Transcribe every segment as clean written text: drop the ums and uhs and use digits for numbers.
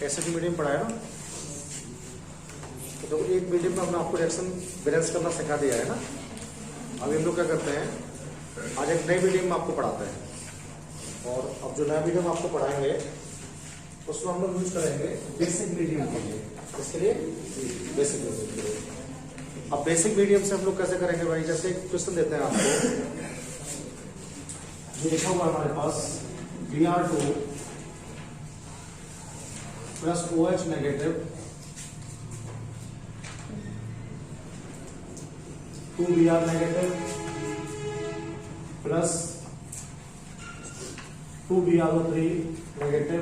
Acid medium पढ़ाया ना, तो एक मीडियम में हमने आपको रिएक्शन बैलेंस करना सिखा दिया है ना। अभी हम लोग क्या करते हैं, आज एक नई मीडियम में आपको पढ़ाते हैं, और अब जो नया मीडियम आपको पढ़ाएंगे उसमें हम लोग यूज करेंगे बेसिक मीडियम के लिए। इसके लिए बेसिक मीडियम के लिए। अब बेसिक मीडियम से हम लोग कैसे करेंगे भाई, जैसे एक क्वेश्चन देते हैं आपको, जो लिखा हुआ हमारे पास Br2 plus OH negative 2Br negative plus 2BrO3 negative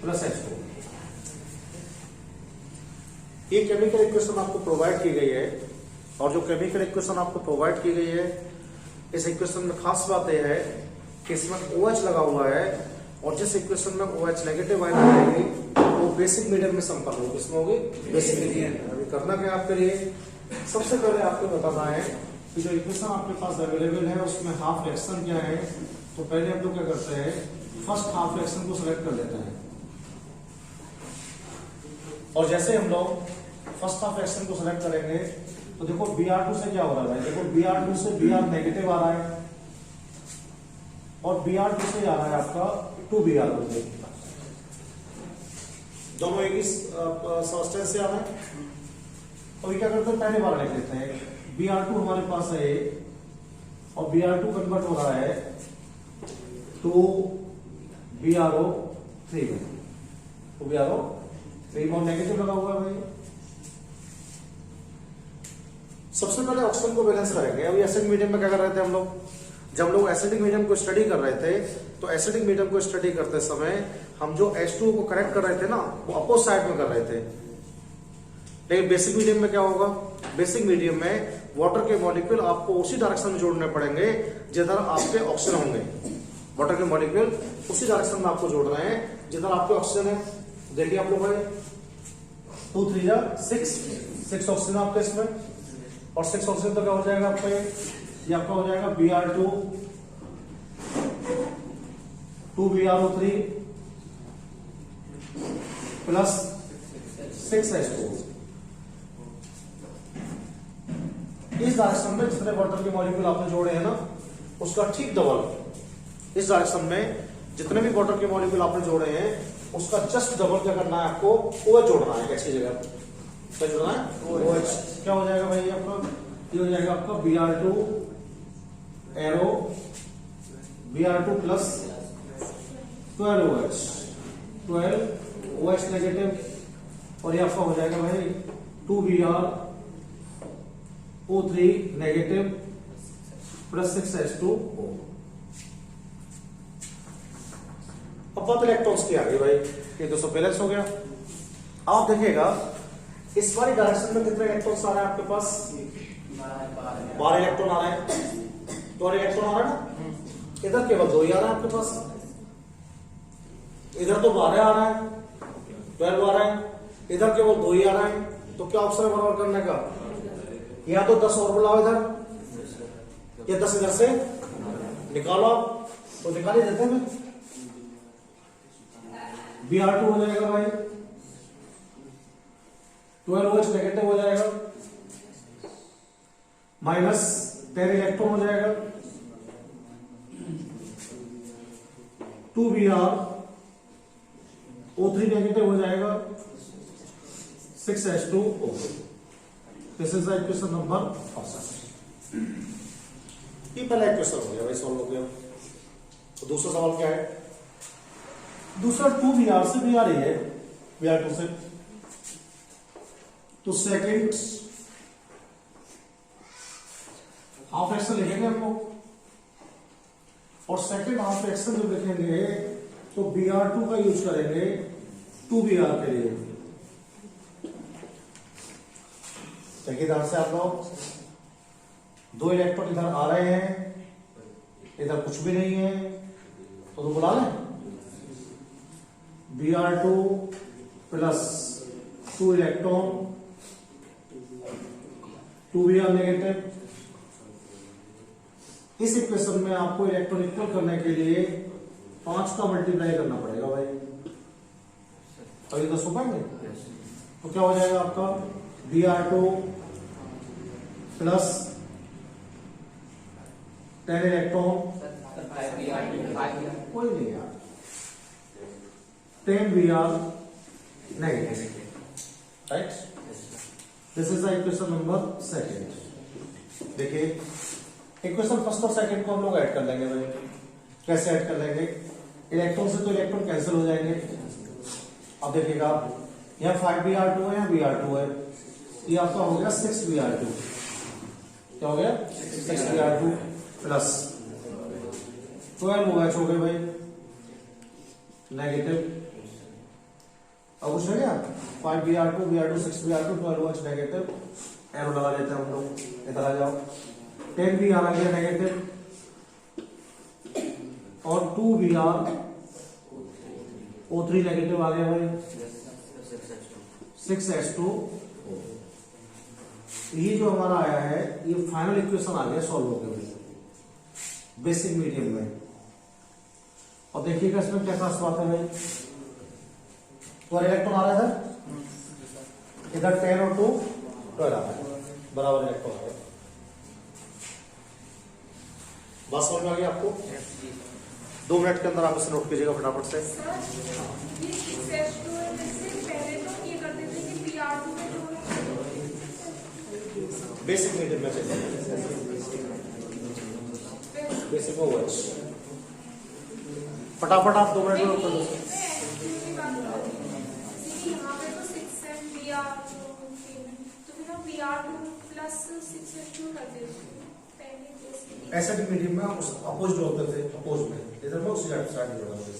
plus H2। ये केमिकल इक्वेशन आपको प्रोवाइड की गई है, और जो केमिकल इक्वेशन आपको प्रोवाइड की गई है, इस इक्वेशन में खास बात यह है कि इसमें OH लगा हुआ है, और जिस इक्वेशन में OH नेगेटिव आयन आएगी वो बेसिक मीडियम में संपन्न होगी। किसमें होगी? Basic medium. अभी करना क्या आपके लिए, सबसे पहले आपको बताना है कि जो इक्वेशन आपके पास अवेलेबल है उसमें हाफ रिएक्शन क्या है। तो पहले हम लोग क्या करते हैं, फर्स्ट हाफ रिएक्शन को सिलेक्ट कर लेते हैं, और जैसे हम लोग फर्स्ट हाफ रिएक्शन को सिलेक्ट करेंगे तो देखो Br2 से क्या हो रहा है, देखो Br2 से Br नेगेटिव आ रहा है, और Br2 से आ रहा है आपका 2Br2, दोनों एक ही सब्सटेंस से आ रहा है। और क्या करते हैं, पहले बार लिख लेते हैं, Br2 हमारे पास है और Br2 कन्वर्ट हो रहा है 2BrO3 में, 2BrO3 में नेगेटिव लगा हुआ है भाई। सबसे पहले ऑक्सीजन को बैलेंस करेंगे। अभी एसिड मीडियम में क्या कर रहे थे हम लोग, जब हम लोग एसिडिक मीडियम को स्टडी कर रहे थे, तो एसिडिक मीडियम को स्टडी करते समय हम जो H2 को करेक्ट कर रहे थे ना, वो अपोजिट साइड में कर रहे थे। लेकिन बेसिक मीडियम में क्या होगा, बेसिक मीडियम में वाटर के मॉलिक्यूल आपको उसी डायरेक्शन में जोड़ने पड़ेंगे जिधर आपके ऑक्सीजन होंगे। वाटर के मॉलिक्यूल उसी डायरेक्शन में आपको जोड़ रहे हैं जिधर आपके ऑक्सीजन है। देखिए आप लोग, 2 3 6 ऑक्सीजन आपके इसमें, और 6 ऑक्सीजन तो क्या हो जाएगा आपका, ये आपका हो जाएगा Br2 2BrO3 प्लस 6H2। इस डायरेक्शन में जितने वाटर के मॉलिक्यूल आपने जोड़े हैं ना, उसका ठीक डबल, इस डायरेक्शन में जितने भी वाटर के मॉलिक्यूल आपने जोड़े हैं उसका जस्ट डबल क्या करना है, आपको OH जोड़ना है। कैसी जगह क्या जोड़ना है, OH। क्या हो जाएगा भाई आपका, ये हो जाएगा आपका Br2 arrow Br2 plus 12OH, 12OH negative, और ये आपका हो जाएगा भाई 2BrO3 नेगेटिव प्लस 6H2O। अब बात इलेक्ट्रॉन्स की आ गई भाई, ये 200 बैलेंस हो गया। आप देखिएगा इस वाली डायरेक्शन में कितने इलेक्ट्रॉन्स आ रहे हैं आपके पास, 12 इलेक्ट्रॉन आ रहे हैं, 12 इलेक्ट्रॉन आ रहा है ना। इधर केवल 2 ही आ रहा है आपके पास, इधर तो 12 आ रहा है, 12 आ रहा है, इधर केवल 2 ही आ रहा है। तो क्या ऑप्शन है बराबर करने का, या तो 10 और बुलाओ इधर, या 10 इधर से निकालो आप, तो निकाल ही देते हैं। Br2 हो जाएगा भाई 12OH नेगेटिव हो जाएगा, माइनस 10 इलेक्ट्रॉन हो जाएगा, 2BrO3 नेगेटिव हो जाएगा, 6H2O। This is the equation number 5। ये पहला इक्वेशन हो गया भाई, सॉल्व हो गया। तो दूसरा सवाल क्या है, दूसरा 2Br से Br ही है, Br2 से। तो सेकंड हाफ रिएक्शन लिखेंगे हम लोग, और सेकंड हाफ रिएक्शन जब लिखेंगे तो Br2 का यूज करेंगे 2Br के लिए। देखिए इधर से आप लोग 2 इलेक्ट्रॉन इधर आ रहे हैं, इधर कुछ भी नहीं है, तो बुला लें Br2 plus 2 electron 2Br negative. इस इक्वेशन में आपको इलेक्ट्रॉन इक्वल करने के लिए 5 का मल्टीप्लाई करना पड़ेगा भाई। अभी 10 हो पाएंगे? तो क्या हो जाएगा आपका Br2 प्लस 10 इलेक्ट्रॉन, कोई नहीं यार, 10 Br negative, right? This is the equation number second. देखिए इक्वेशन फर्स्ट और सेकेंड को हम लोग ऐड कर लेंगे भाई। कैसे ऐड कर लेंगे? इलेक्ट्रॉन से तो इलेक्ट्रॉन कैंसिल हो जाएंगे। अब देखिएगा यहाँ 5Br2 है, यहाँ Br2 है, ये आपका हो गया 6Br2। क्या हो गया? 6Br2 प्लस 12 OH हो गए भाई नेगेटिव। अब कुछ है क्या? 5Br2 Br2 6Br2 12 OH negative, arrow लगा देते हैं हम लोग, इधर आ जाओ। 10Br आ गया नेगेटिव और 2Br O3 नेगेटिव आ गया भाई, 6H2। ये जो हमारा आया है ये फाइनल इक्वेशन आ गया सॉल्व होकर भाई बेसिक मीडियम में। और देखिएगा इसमें क्या खास बात है भाई, तो इलेक्ट्रॉन आ रहा है इधर 10 और 2 12 आ रहा है, बराबर इलेक्ट्रॉन आ गया। बात समझ में आ गई आपको? 2 मिनट के अंदर आप इसे नोट कीजिएगा फटाफट से। बेसिक मीडियम में चाहिए, बेसिक में OH। फटाफट आप 2 मिनट में नोट कर दो। एसिडिक मीडियम में उस अपोज होते थे, अपोज में इधर में उसी साइड में जोड़ा होता है।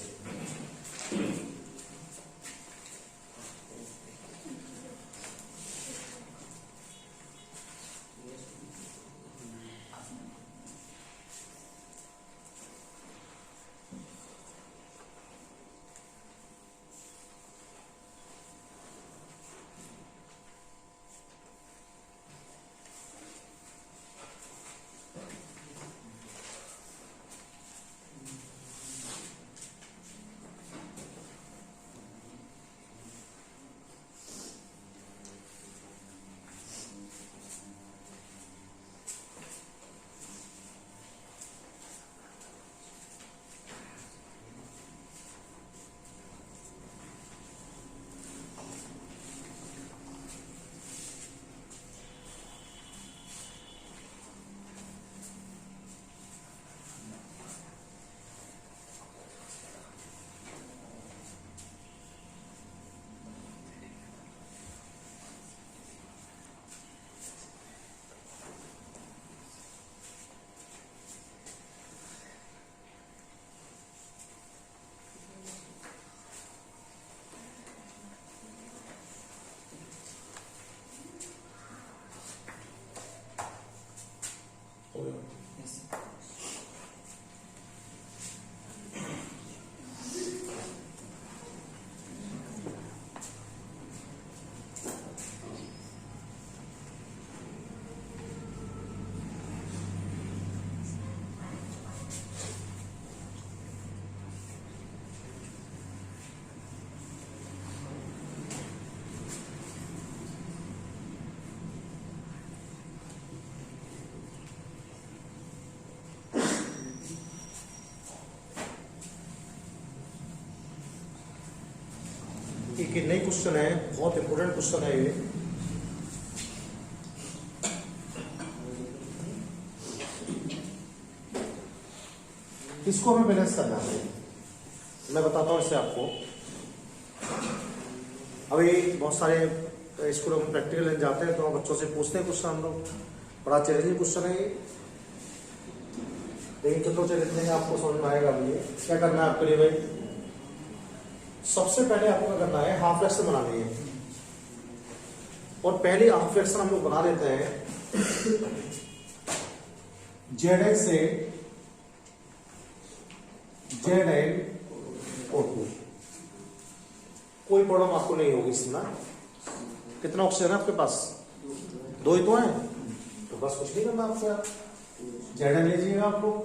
एक नई क्वेश्चन है, बहुत इंपोर्टेंट क्वेश्चन है ये। इसको हमें बैलेंस करना है। मैं बताता हूं इससे आपको। अभी बहुत सारे स्कूलों में प्रैक्टिकल लेने जाते हैं तो हम बच्चों से पूछते हैं क्वेश्चन, हम लोग बड़ा चैलेंजिंग क्वेश्चन है ये, लेकिन कितना चैलेंजिंग है आपको समझ में आएगा। अभी क्या करना है आपके लिए भाई, सबसे पहले आपको क्या करना है, हाफ फ्रैक्शन बनानी है। और पहले हाफ फ्रैक्शन हम लोग बना देते हैं Zn से ZnO2। कोई प्रॉब्लम आपको नहीं होगी इसमें। कितना ऑक्सीजन है आपके पास? 2 ही तो है, तो बस कुछ नहीं करना आपको यार। Zn लीजिएगा आप लोग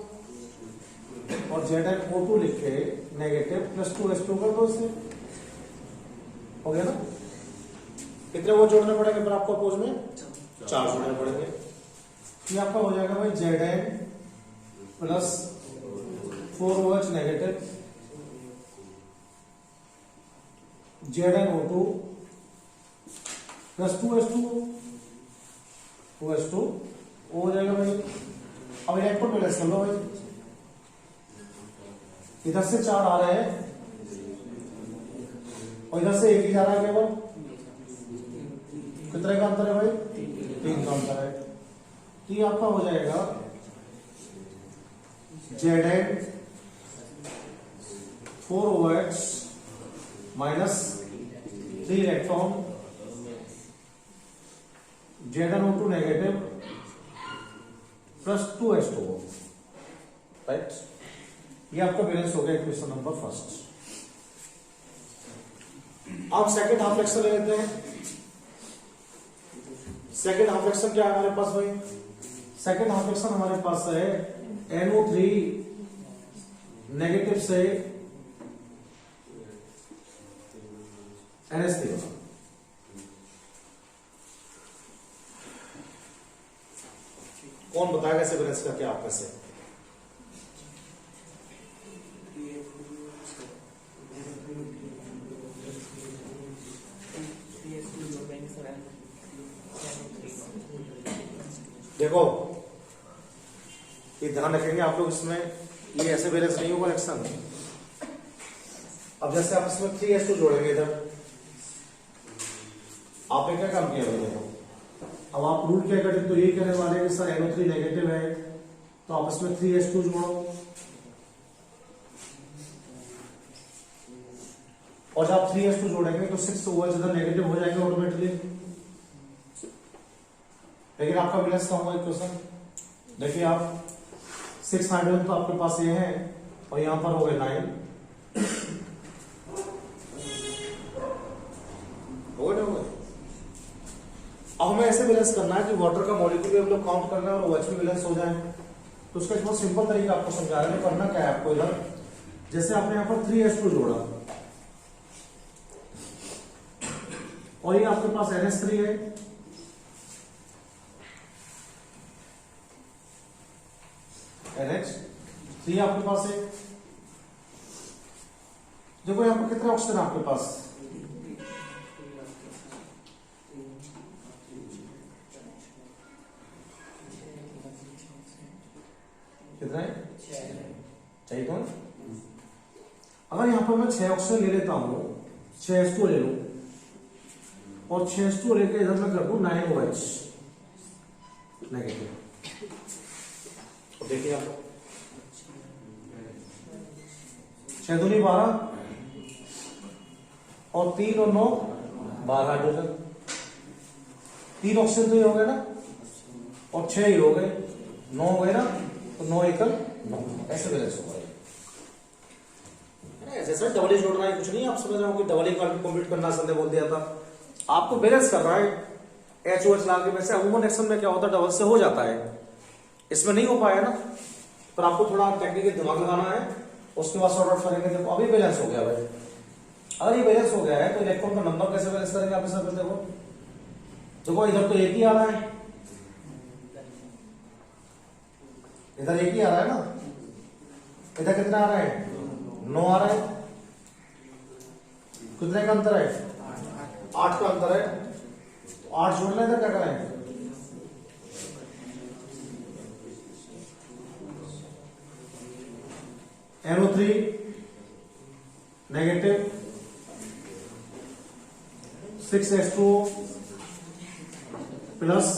और ZnO2 लिख के नेगेटिव +2H2 कर दो इसे, हो गया ना। कितने वो जोड़ने पड़ेंगे फिर आपको अपोज में? 4 जोड़ने पड़ेंगे। ये आपका हो जाएगा भाई Zn plus 4OH negative ZnO2 plus 2H2O हो जाएगा भाई। अब इलेक्ट्रॉन बैलेंस कर लो भाई, इधर से 4 आ रहे हैं और इधर से 1 ही जा रहा है केवल। कितने का अंतर है भाई? 3 का अंतर है। तो ये आपका हो जाएगा Zn 4OH minus 3 electron ZnO2 negative plus 2H2O, right. ये आपका बैलेंस हो गया क्वेश्चन नंबर फर्स्ट। अब सेकंड हाफ फ्रैक्शन ले लेते हैं। सेकंड हाफ फ्रैक्शन क्या है हमारे पास भाई? सेकंड हाफ फ्रैक्शन हमारे पास है NO3 नेगेटिव से NH3। कौन बताएगा इसे बैलेंस करके आप में से? देखो ये ध्यान रखेंगे आप लोग, इसमें ये ऐसे बैलेंस नहीं होगा रिएक्शन। अब जैसे आप इसमें 3H2 जोड़ेंगे इधर, आपने क्या काम किया भाई? देखो अब आप रूल क्या करें तो ये कहने वाले हैं कि सर NO3 नेगेटिव है तो आप इसमें 3H2 जोड़ो, और जब आप 3H2 जोड़ेंगे तो 6OH इधर नेगेटिव हो जाएंगे ऑटोमेटिकली। लेकिन आपका बैलेंस कम हुआ इक्वेशन। देखिए आप 6 हाइड्रोजन तो आपके पास ये है और यहां पर हो गए 9 हो गए। अब हमें ऐसे बैलेंस करना है कि वाटर का मॉलिक्यूल भी हम लोग काउंट करना है और OH भी बैलेंस हो जाए। तो उसका एक बहुत सिंपल तरीका आपको समझा रहे हैं। करना क्या है आपको, इधर जैसे आपने यहां पर 3H2 जोड़ा और ये आपके पास NH3 है, NH3 आपके पास है। देखो यहां पर कितने ऑक्सीजन आपके पास? कितना है? 6 चाहिए कौन? अगर यहां पर मैं 6 ऑक्सीजन ले लेता हूं, 6H2 ले लूं और 6H2 लेकर इधर मैं कर दूं 9OH नेगेटिव। देखिए आप 6 दूनी 12 और 3 और 9 12 हाइड्रोजन। 3 ऑक्सीजन तो ये हो गए ना और 6 ही हो गए, 9 हो गए ना, तो 9 एकल 9 ऐसे बैलेंस होगा। जैसे डबल ही जोड़ना है, कुछ नहीं। आप समझ रहे हो कि डबल ही कंप्लीट करना संदेह बोल दिया था। आपको बैलेंस कर रहा है HOH ला के। वैसे अमूमन एक्शन में क्या होता है, डबल से हो जाता है, इसमें नहीं हो पाया ना, पर आपको थोड़ा टेक्निकल दिमाग लगाना है, उसके बाद सॉर्ट आउट करेंगे। देखो अभी बैलेंस हो गया भाई। अगर ये बैलेंस हो गया है तो इलेक्ट्रॉन का नंबर कैसे बैलेंस करेंगे आप इस तरह? देखो इधर तो एक ही आ रहा है, इधर एक ही आ रहा है ना, इधर कितना आ रहा है? 9 आ रहा है। कितने का अंतर है? 8 का अंतर है। तो 8 जोड़ना इधर क्या करें? NO3 negative 6H2O plus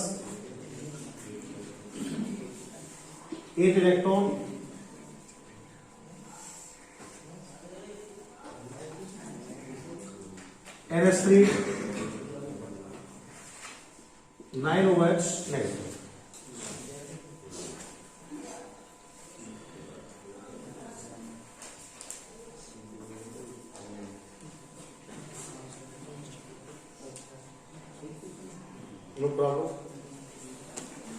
8 electron NH3 9OH negative. No problem.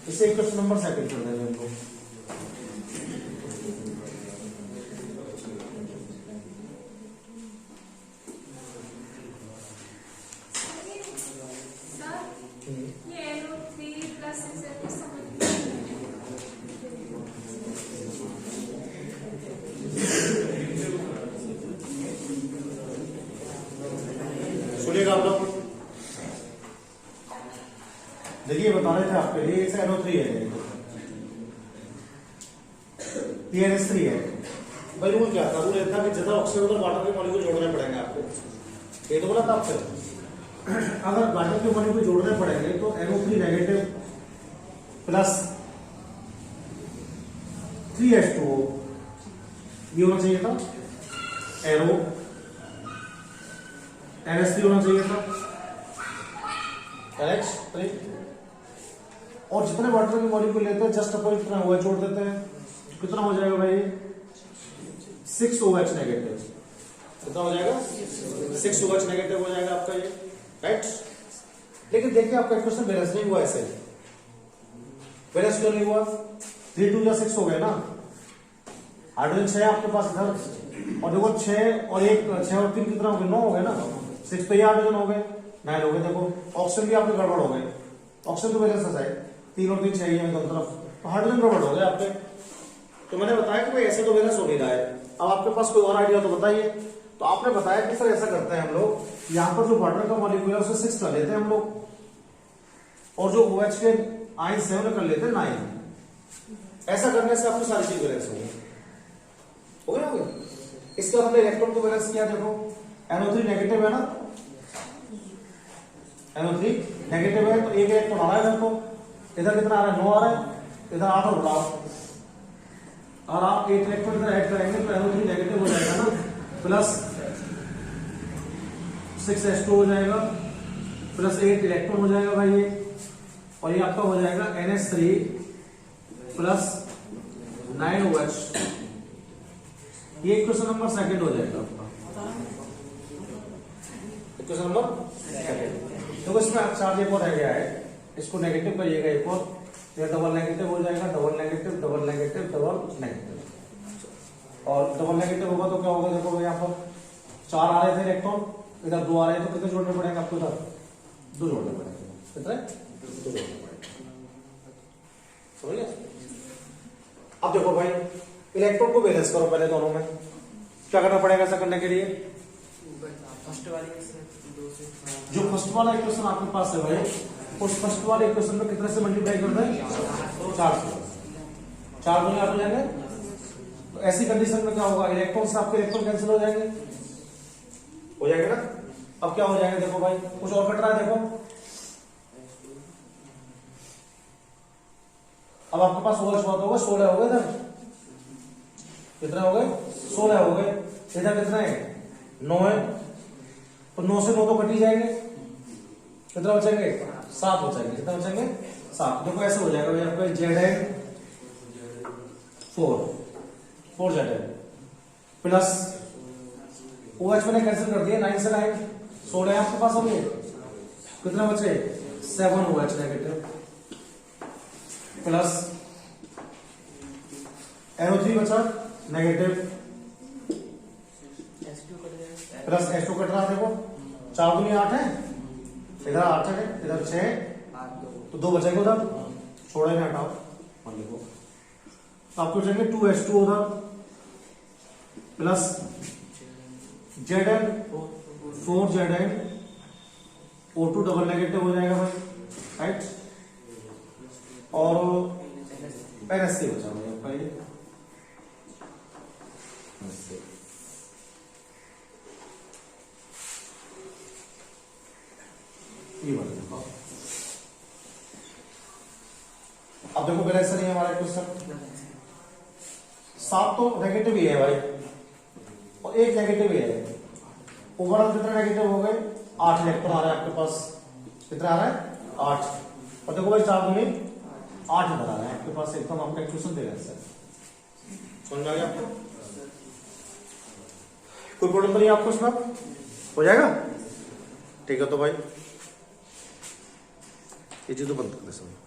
इसे क्वेश्चन नंबर सेकंड कर देंगे हम लोग। रहे थे आपके लिए, इसे NO3 है, ये NH3 है। भाई रूल क्या था? रूल ये था कि ज्यादा ऑक्सीजन और वाटर के मॉलिक्यूल जोड़ने पड़ेंगे आपको, ये तो बोला था आपसे। अगर वाटर के मॉलिक्यूल जोड़ने पड़ेंगे तो NO3 नेगेटिव प्लस 3H2O ये होना चाहिए था, एरो NH3 होना चाहिए था, NH3। और जितने वाटर के मॉलिक्यूल लेते हैं जस्ट अपोजिट कितना हुआ जोड़ देते हैं, कितना हो जाएगा भाई 6OH नेगेटिव, कितना हो जाएगा 6OH नेगेटिव हो जाएगा आपका ये, राइट। लेकिन देखिए आपका इक्वेशन बैलेंस नहीं हुआ, ऐसे बैलेंस क्यों नहीं हुआ? 3 2 या 6 हो गए ना, हाइड्रोजन 6 आपके पास इधर, और देखो 6 और 1 6 और 3 कितना हो गए 9 हो गए ना, 6 पे ये हाइड्रोजन हो गए 9 हो गए। देखो ऑक्सीजन भी आपके गड़बड़ हो गए, ऑक्सीजन तो बैलेंस है 3 और 3 चाहिए दोनों तरफ, तो हाइड्रोजन गड़बड़ हो गए आपके। तो मैंने बताया कि भाई ऐसे तो बैलेंस हो नहीं रहा है। अब आपके पास कोई और आइडिया तो बताइए। तो आपने बताया कि सर ऐसा करते हैं हम लोग, यहाँ पर जो वाटर का मॉलिक्यूल है उसे 6 कर लेते हैं हम लोग, और जो OH के आयन 7 कर लेते हैं 9। ऐसा करने से आपको सारी चीज बैलेंस होगी, हो गया। इसके बाद हमने इलेक्ट्रॉन को बैलेंस किया, देखो NO3 नेगेटिव है ना, NO3 नेगेटिव है तो एक इलेक्ट्रॉन आ रहा है इधर, तो इधर कितना आ रहा है 9 आ रहा है, इधर 8 और बढ़ाओ, और आप एक इलेक्ट्रॉन इधर ऐड करेंगे तो NO3 नेगेटिव हो जाएगा ना, प्लस 6H2 हो जाएगा, प्लस 8 इलेक्ट्रॉन हो जाएगा भाई ये, और ये आपका हो जाएगा NH3 प्लस 9OH। ये इक्वेशन नंबर सेकंड हो जाएगा आपका, इक्वेशन नंबर सेकंड। तो इसमें चार्ज एक और रह गया है, इसको नेगेटिव करिएगा एक और, ये डबल नेगेटिव हो जाएगा, double negative double negative double negative, और डबल नेगेटिव होगा तो क्या होगा, देखो यहाँ पर 4 आ रहे थे इलेक्ट्रॉन, इधर 2 आ रहे हैं, तो कितने जोड़ने पड़ेंगे आपको? इधर 2 जोड़ने पड़ेंगे, कितने 2 जोड़ने पड़ेंगे, समझ गए। अब देखो भाई इलेक्ट्रॉन को बैलेंस करो पहले दोनों में, क्या करना पड़ेगा ऐसा करने के लिए? फर्स्ट वाली जो फर्स्ट वाला इक्वेशन आपके पास है भाई, उस फर्स्ट वाले इक्वेशन में कितने से मल्टीप्लाई कर दें? 4 से, 4 दूनी 8 हो जाएंगे। तो ऐसी कंडीशन में क्या होगा, इलेक्ट्रॉन से आपके इलेक्ट्रॉन कैंसिल हो जाएंगे, हो जाएगा ना। अब क्या हो जाएगा, देखो भाई कुछ और कट रहा है, देखो अब आपके पास OH बहुत होगा, 16 हो गए इधर, कितने हो गए 16 हो गए, इधर कितना है 9 है, तो 9 से 9 तो कट ही जाएंगे, कितना बचेंगे 7 बचेंगे, कितना बचेंगे 7। देखो ऐसे हो जाएगा भाई आपका Zn 4 Zn प्लस OH मैंने कैंसिल कर दिया, 9 से 9 16 है आपके पास, अभी कितना बचे 7 OH नेगेटिव, प्लस NO3 बचा नेगेटिव, प्लस H2 कट रहा, देखो 4 दूनी 8 है, इधर 8 है, इधर 6, तो 2 बचेंगे उधर, छोड़ा ही ना हटाओ, मान लिखो। आपको बचेंगे 2H2 उधर, plus Zn 4 Zn O2 double negative हो जाएगा भाई, राइट, और NH3 बचा भाई आपका ये, वाला। अब देखो बैलेंस नहीं है हमारा क्वेश्चन, 7 तो नेगेटिव ही है भाई, और 1 नेगेटिव ही है, ओवरऑल कितने नेगेटिव हो गए 8 इलेक्ट्रॉन आ रहा है आपके पास, कितना आ रहा है 8, और देखो भाई 4 दूनी 8 इधर आ रहा है आपके पास, एकदम आपका इक्वेशन बैलेंस है। समझ में आ गया आपको? कोई प्रॉब्लम तो नहीं आपको इसमें, हो जाएगा ठीक है। तो भाई ये चीज तो बंद कर दे सब।